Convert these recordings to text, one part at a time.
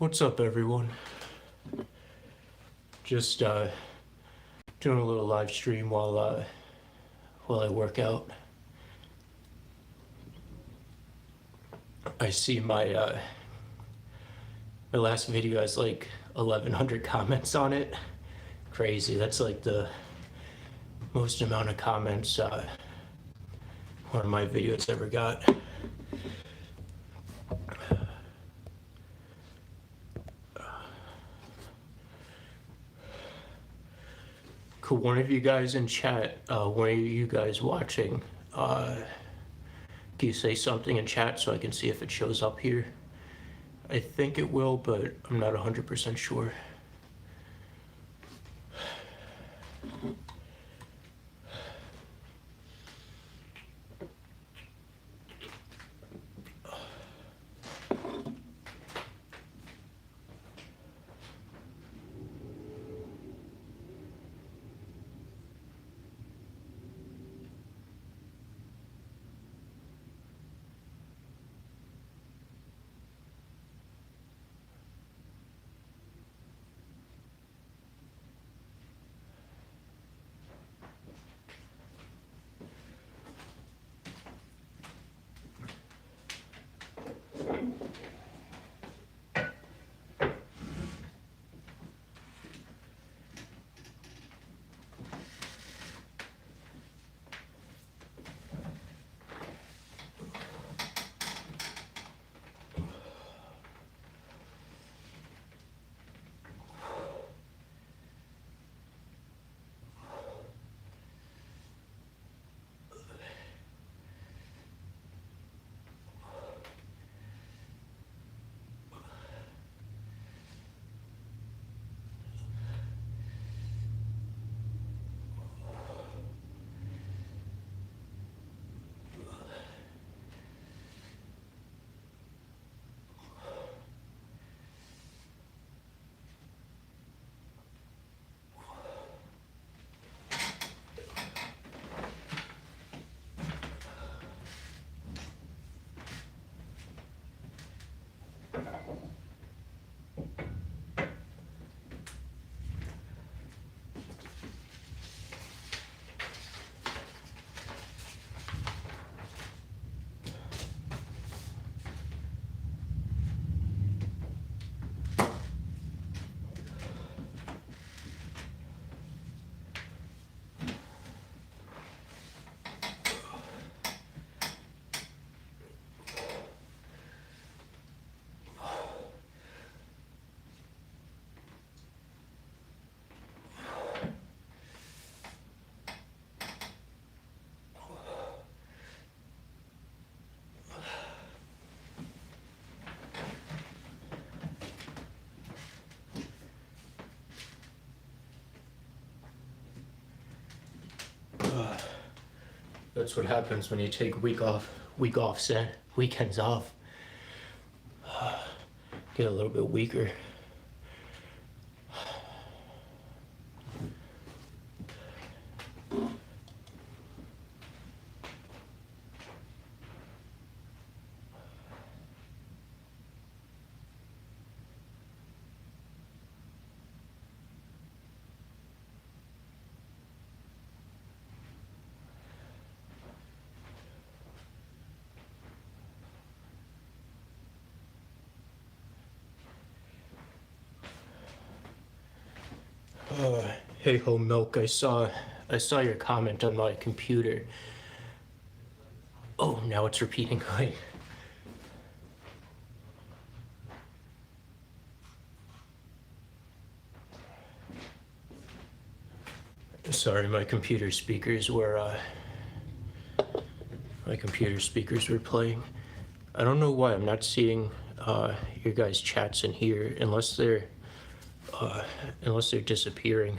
What's up, everyone? Just doing a little live stream while I work out. I see my last video has like 1,100 comments on it. Crazy. That's like the most amount of comments one of my videos ever got. Could one of you guys in chat, one of you guys watching, can you say something in chat so I can see if it shows up here? I think it will, but I'm not 100% sure. That's what happens when you take weekends off. Get a little bit weaker. Hey ho milk, I saw your comment on my computer. Oh, now it's repeating. Wait. Sorry, my computer speakers were playing. I don't know why I'm not seeing your guys' chats in here unless they're disappearing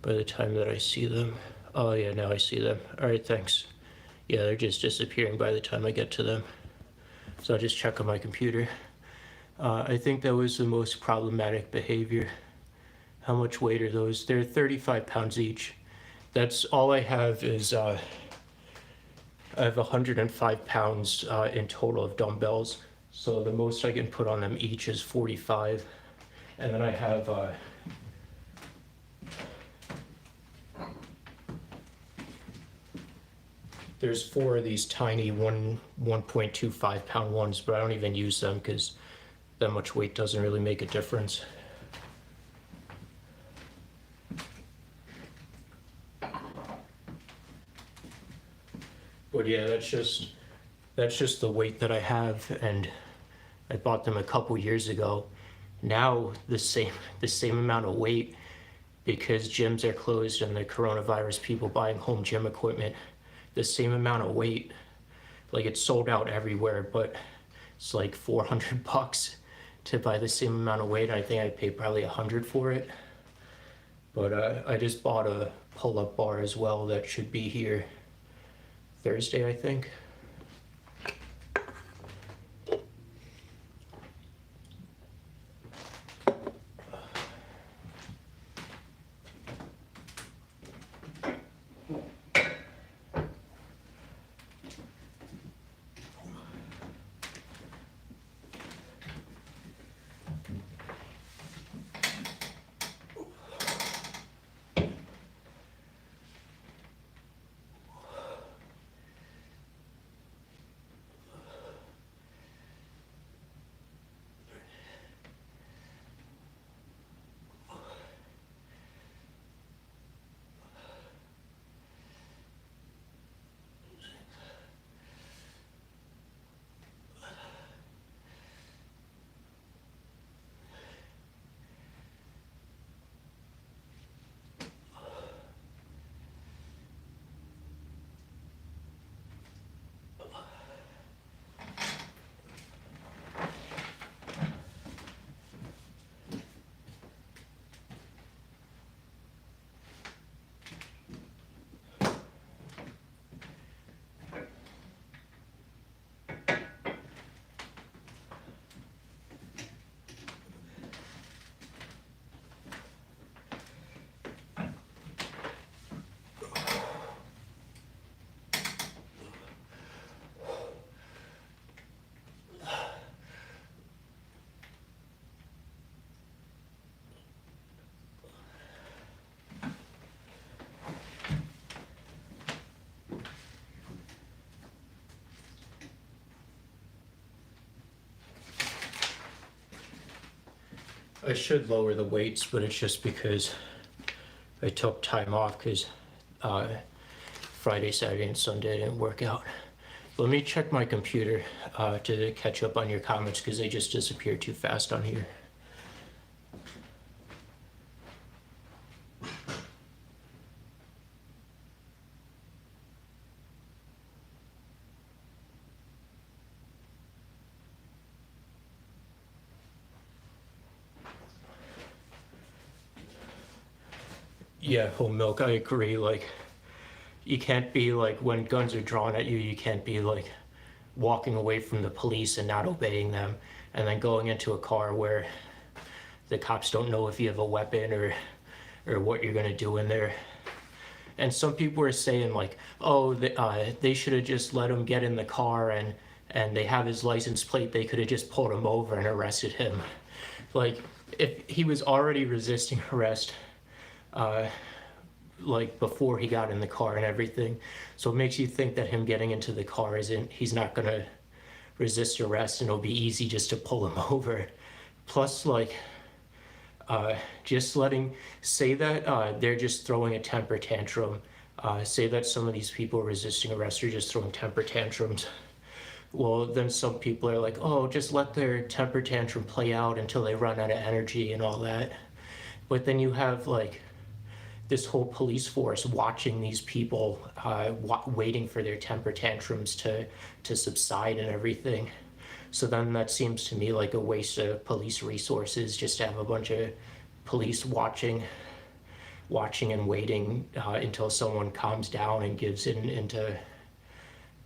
by the time that I see them. Oh yeah, now I see them. All right, thanks. Yeah, they're just disappearing by the time I get to them. So I'll just check on my computer. I think that was the most problematic behavior. How much weight are those? They're 35 pounds each. That's all I have is, I have 105 pounds in total of dumbbells. So the most I can put on them each is 45. And then I have there's 4 of these tiny 1.25 pound ones, but I don't even use them because that much weight doesn't really make a difference. But yeah, that's just the weight that I have, and I bought them a couple years ago. Now the same amount of weight, because gyms are closed and the coronavirus, people buying home gym equipment, the same amount of weight, like it's sold out everywhere, but it's like $400 to buy the same amount of weight. I think I paid probably $100 for it. But I just bought a pull-up bar as well that should be here Thursday, I think. I should lower the weights, but it's just because I took time off because Friday, Saturday, and Sunday didn't work out. Let me check my computer to catch up on your comments because they just disappear too fast on here. Yeah, whole milk, I agree. Like, you can't be like, when guns are drawn at you, you can't be like walking away from the police and not obeying them, and then going into a car where the cops don't know if you have a weapon or what you're gonna do in there. And some people are saying like, oh, they should have just let him get in the car, and they have his license plate, they could have just pulled him over and arrested him. Like, if he was already resisting arrest, like before he got in the car and everything, so it makes you think that him getting into the car he's not gonna resist arrest and it'll be easy just to pull him over. Plus, like, just say that they're just throwing a temper tantrum, say that some of these people resisting arrest are just throwing temper tantrums. Well, then some people are like, oh, just let their temper tantrum play out until they run out of energy and all that. But then you have like this whole police force watching these people, waiting for their temper tantrums to subside and everything. So then that seems to me like a waste of police resources, just to have a bunch of police watching and waiting until someone calms down and gives in into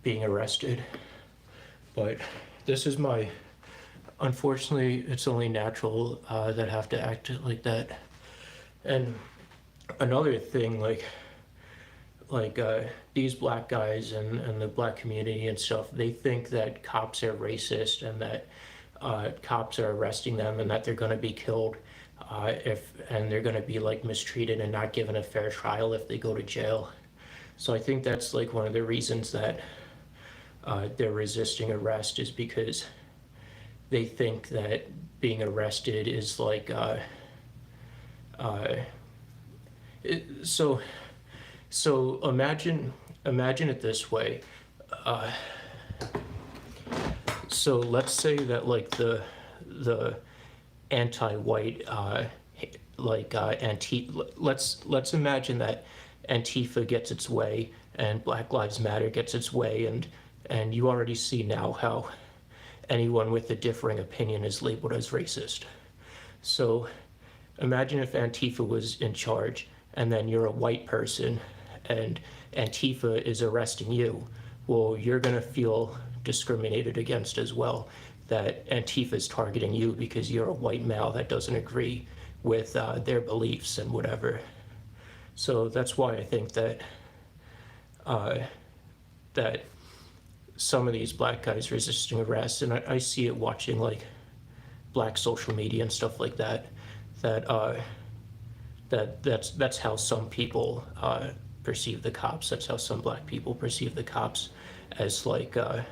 being arrested. But this is unfortunately, it's only natural that have to act like that. And another thing, like, these black guys and the black community and stuff, they think that cops are racist and that cops are arresting them and that they're going to be killed and they're going to be like mistreated and not given a fair trial if they go to jail. So I think that's like one of the reasons that they're resisting arrest, is because they think that being arrested is like so imagine it this way. So let's say that like the anti-white let's imagine that Antifa gets its way and Black Lives Matter gets its way, and you already see now how anyone with a differing opinion is labeled as racist. So imagine if Antifa was in charge and then you're a white person and Antifa is arresting you. Well, you're going to feel discriminated against as well, that Antifa is targeting you because you're a white male that doesn't agree with their beliefs and whatever. So that's why I think that that some of these black guys resisting arrest, and I see it watching like black social media and stuff like that, that's how some people perceive the cops. That's how some black people perceive the cops, as like I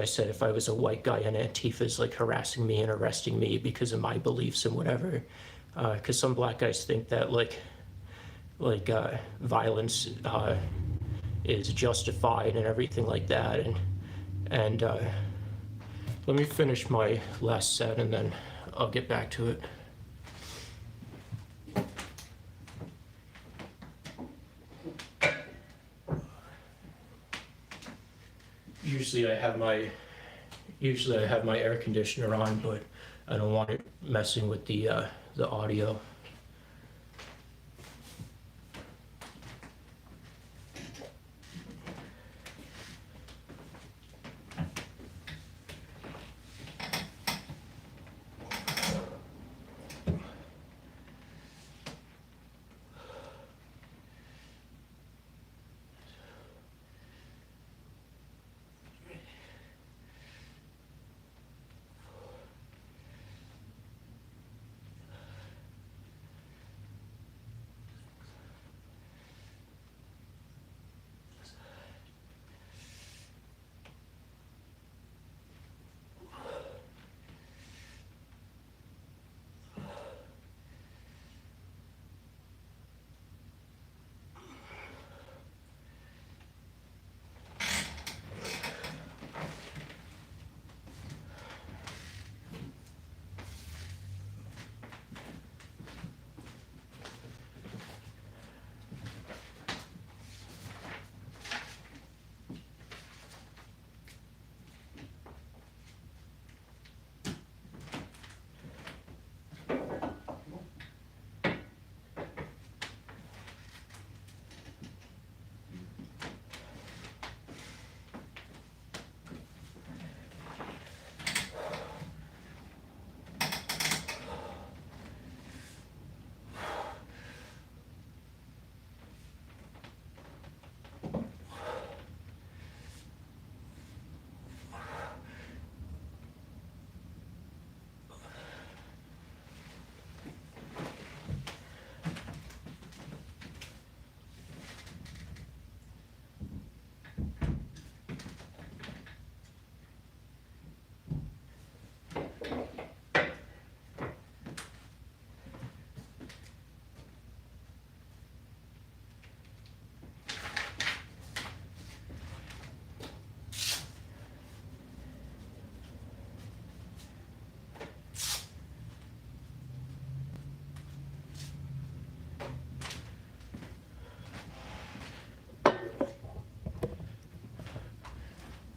said, if I was a white guy and Antifa's like harassing me and arresting me because of my beliefs and whatever, because some black guys think that violence is justified and everything like that. And let me finish my last set and then I'll get back to it. Usually I have my air conditioner on, but I don't want it messing with the audio.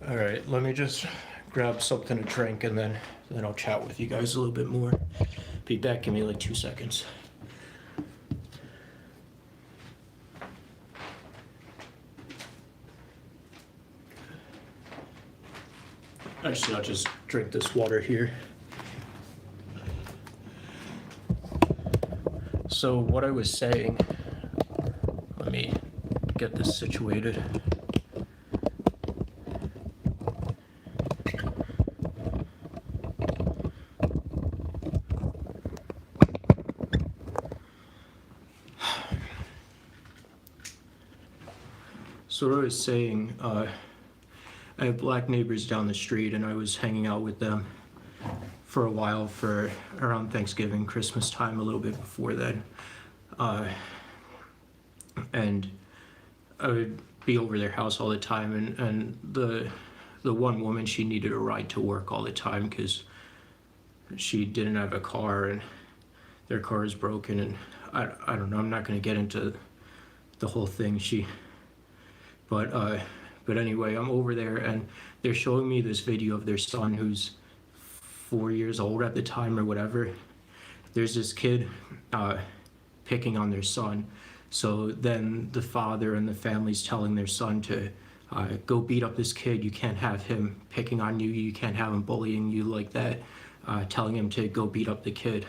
All right, let me just grab something to drink and then I'll chat with you guys a little bit more. Be back, give me like 2 seconds. Actually, I'll just drink this water here. So what I was saying, let me get this situated. So what I was saying, I have black neighbors down the street, and I was hanging out with them for a while, for around Thanksgiving, Christmas time, a little bit before then. And I would be over their house all the time, and the one woman, she needed a ride to work all the time because she didn't have a car, and their car is broken, and I don't know, I'm not going to get into the whole thing. But anyway, I'm over there, and they're showing me this video of their son, who's 4 years old at the time or whatever. There's this kid picking on their son. So then the father and the family's telling their son to go beat up this kid. You can't have him picking on you. You can't have him bullying you like that. Telling him to go beat up the kid.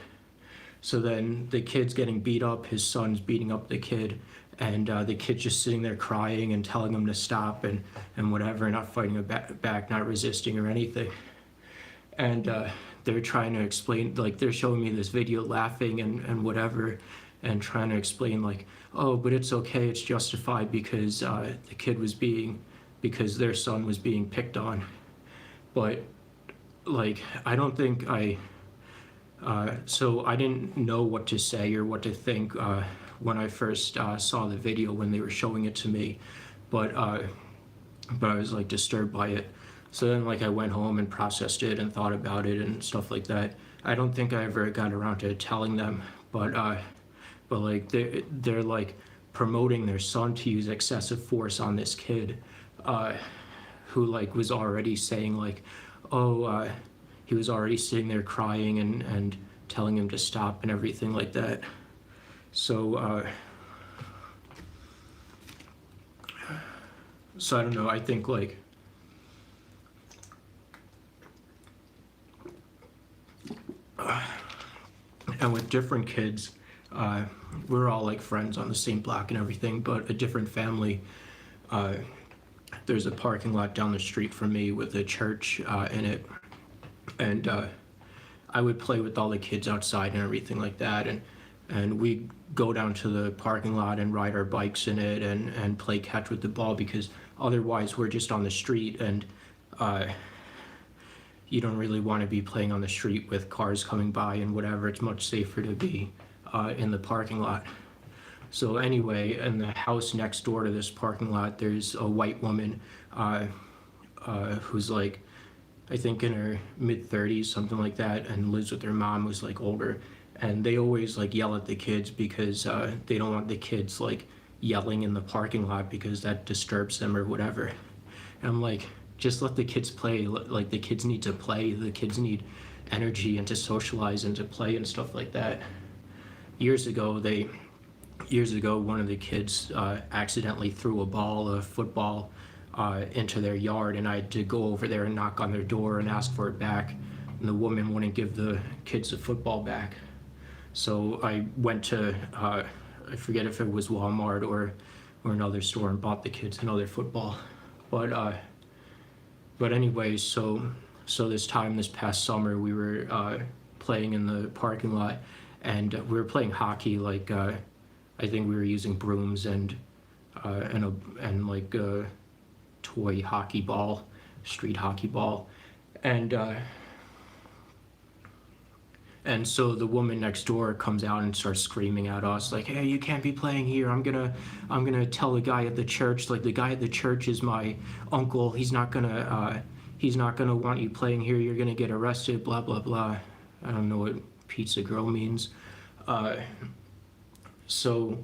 So then the kid's getting beat up. His son's beating up the kid. And the kid's just sitting there crying and telling him to stop and whatever, not fighting back, not resisting or anything. And they're trying to explain, like, they're showing me this video laughing and whatever, and trying to explain, like, oh, but it's okay, it's justified because because their son was being picked on. But, like, I don't think so I didn't know what to say or what to think when I first saw the video, when they were showing it to me, but I was like disturbed by it. So then, like, I went home and processed it and thought about it and stuff like that. I don't think I ever got around to telling them, but like they're like promoting their son to use excessive force on this kid, who like was already saying like, oh, he was already sitting there crying and telling him to stop and everything like that. So I don't know, I think like and with different kids, we're all like friends on the same block and everything, but a different family, there's a parking lot down the street from me with a church in it, and I would play with all the kids outside and everything like that, and we go down to the parking lot and ride our bikes in it and play catch with the ball, because otherwise we're just on the street, and you don't really want to be playing on the street with cars coming by and whatever. It's much safer to be in the parking lot. So anyway, in the house next door to this parking lot, there's a white woman who's like, I think in her mid-30s, something like that, and lives with her mom, who's like older. And they always like yell at the kids because they don't want the kids like yelling in the parking lot because that disturbs them or whatever. And I'm like, just let the kids play. Like, the kids need to play. The kids need energy and to socialize and to play and stuff like that. Years ago, one of the kids accidentally threw a football, into their yard, and I had to go over there and knock on their door and ask for it back. And the woman wouldn't give the kids the football back. So I went to, I forget if it was Walmart or another store, and bought the kids another football. But anyway, so this past summer, we were playing in the parking lot, and we were playing hockey. Like, I think we were using brooms and like a toy hockey ball, street hockey ball, and so the woman next door comes out and starts screaming at us like, hey, you can't be playing here. I'm gonna tell the guy at the church, like, the guy at the church is my uncle. He's not gonna want you playing here. You're gonna get arrested, blah, blah, blah. I don't know what pizza girl means. So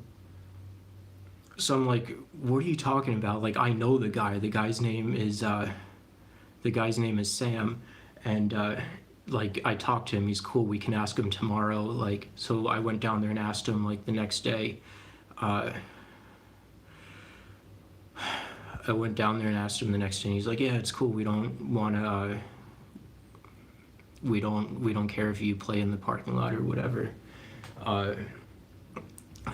I'm like, what are you talking about? Like, I know the guy. The guy's name is Sam, and like, I talked to him. He's cool. We can ask him tomorrow. Like, so I went down there and asked him, like, the next day. I went down there and asked him the next day, and he's like, yeah, it's cool. We don't care if you play in the parking lot or whatever.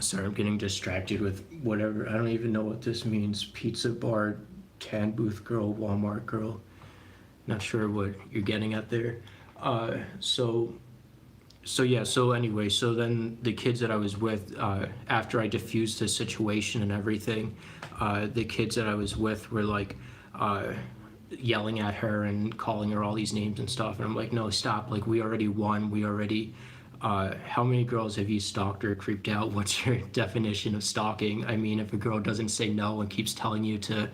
Sorry, I'm getting distracted with whatever. I don't even know what this means. Pizza bar, can booth girl, Walmart girl. Not sure what you're getting at there. Uh, so so anyway, so then the kids that I was with, after I diffused the situation and everything, the kids that I was with were like yelling at her and calling her all these names and stuff, and I'm like, no, stop, like we already won, we already how many girls have you stalked or creeped out? What's your definition of stalking? I mean, if a girl doesn't say no and keeps telling you to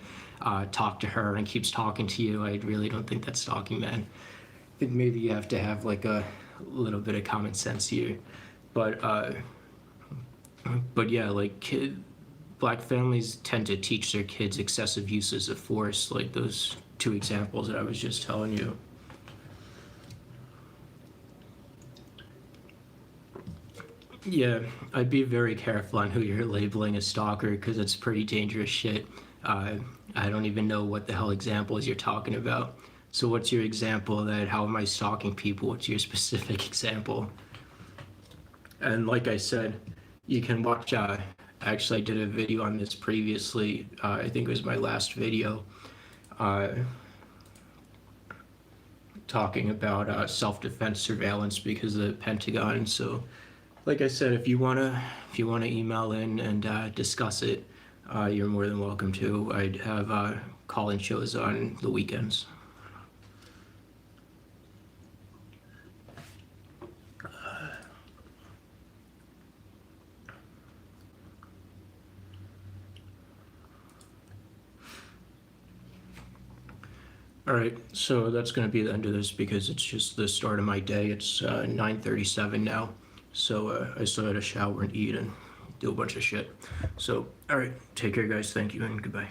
talk to her and keeps talking to you, I really don't think that's stalking, man. I think maybe you have to have like a little bit of common sense here. But yeah, like black families tend to teach their kids excessive uses of force, like those two examples that I was just telling you. Yeah, I'd be very careful on who you're labeling a stalker because it's pretty dangerous shit. Uh, I don't even know what the hell examples you're talking about. So what's your example that how am I stalking people? What's your specific example? And like I said, you can watch, actually I did a video on this previously. I think it was my last video uh, talking about self-defense surveillance because of the Pentagon. So like I said, if you wanna email in and discuss it, you're more than welcome to. I'd have call-in shows on the weekends. All right, so that's going to be the end of this because it's just the start of my day. It's 9:37 now, so I still had to shower and eat and do a bunch of shit. So, all right, take care, guys. Thank you and goodbye.